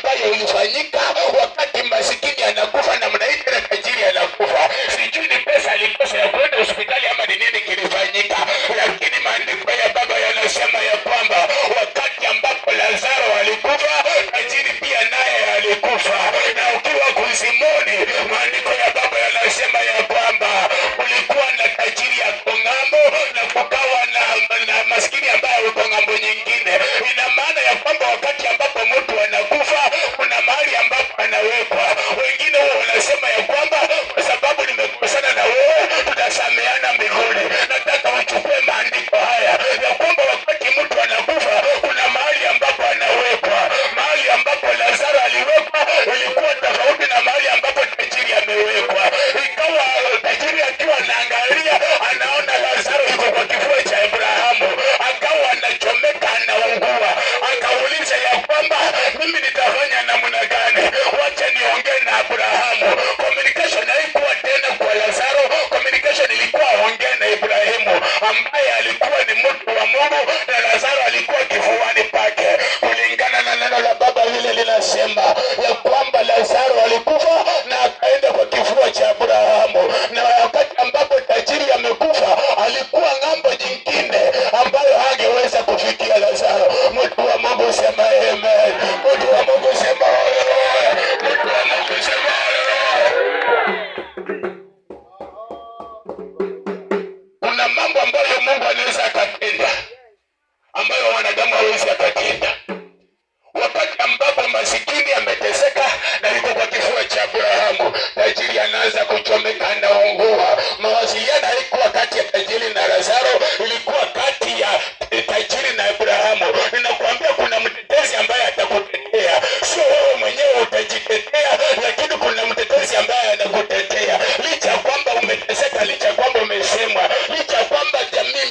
ambayo ilifanyika wakati masikini anakufa na mnaita na tajiri anakufa. Sijui ni pesa alikosa ya kwenda hospitali ama ni nini kilifanyika, lakini maandiko ya Baba yanasema ya kwamba wakati ambapo Lazaro alikufa, tajiri pia naye alikufa. Na ukiwa kuzimuni, maandiko ya Baba yanasema ya kwamba kulikuwa na tajiri ya ng'ambo na kukawa na maskini ambaye yuko ng'ambo nyingine. Ina maana ya kwamba wakati ambapo mtu anakufa, kuna mahali ambapo anawekwa. Wengine huwa wanasema ya kwamba kwa sababu nimekosana na wewe tutasameana mbinguni. Nataka uchukue maandiko haya ya kwamba wakati mtu anakufa, kuna mahali ambapo anawekwa. Mahali ambapo Lazaro aliwekwa ilikuwa tofauti na mahali ambapo tajiri amewekwa. Ikawa tajiri akiwa anaangalia, anaona Lazaro yuko kwa kifua cha Abrahamu, akawa anachomeka, anaungua. Akauliza ya kwamba mimi nitafanya namna gani? Wacha niongee na Abrahamu. Communication haikuwa tena kwa Lazaro, communication ilikuwa ongea na Ibrahimu ambaye alikuwa ni mtu wa Mungu na Lazaro alikuwa kifuani pake. Kulingana na neno la Baba hili linasema ya kwamba Lazaro alikufa na akaenda kwa kifua cha Abrahamu, na wakati ambapo tajiri amekufa alikuwa ng'ambo nyingine ambayo hangeweza kufikia Lazaro. Mtu wa Mungu sema amen. Mtu wa Mungu sema haleluya. Mtu wa Mungu sema haleluya. Kuna mambo ambayo Mungu anaweza akatenda ambayo wanadamu hawezi akatenda. Wakati ambapo masikini ameteseka na yuko kwa kifua cha Abrahamu, tajiri anaanza kuchomeka na ungua. Mawasiliano haikuwa kati ya tajiri na Lazaro, ilikuwa kati ya tajiri na Abrahamu. Ninakuambia kuna mtetezi ambaye atakutetea. Sio wewe mwenyewe utajitetea, lakini kuna mtetezi ambaye anakutetea. Licha kwamba umeteseka, licha kwamba umesemwa, licha kwamba jamii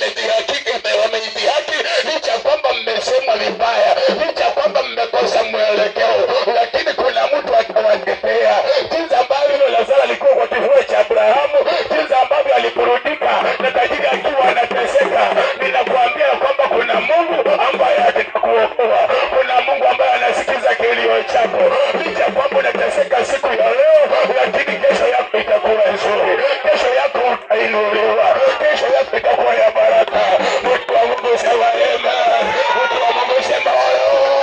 wameidhihaki, licha kwamba mmesemwa vibaya, licha kwamba mmekosa mwelekeo, lakini kuna mtu atawatetea. Jinsi ambavyo Lazaro alikuwa kwa kifua cha Abrahamu, jinsi ambavyo aliburudika na tajiri akiwa anateseka, ninakuambia kwamba kuna Mungu ambaye atakuokoa. Kuna Mungu ambaye anasikiza kilio chako. Licha kwamba unateseka siku ya leo, lakini kesho yako itakuwa nzuri. Kesho yako utainuliwa. Kesho yako itakuwa ya baraka. Mtu wa Mungu sema amen. Mtu wa Mungu sema haleluya.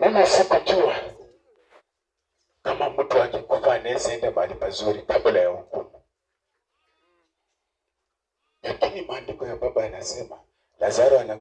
Mimi sikujua kama mtu akikufa anaweza enda mahali pazuri kabla ya hukumu. Lakini maandiko ya Baba yanasema Lazaro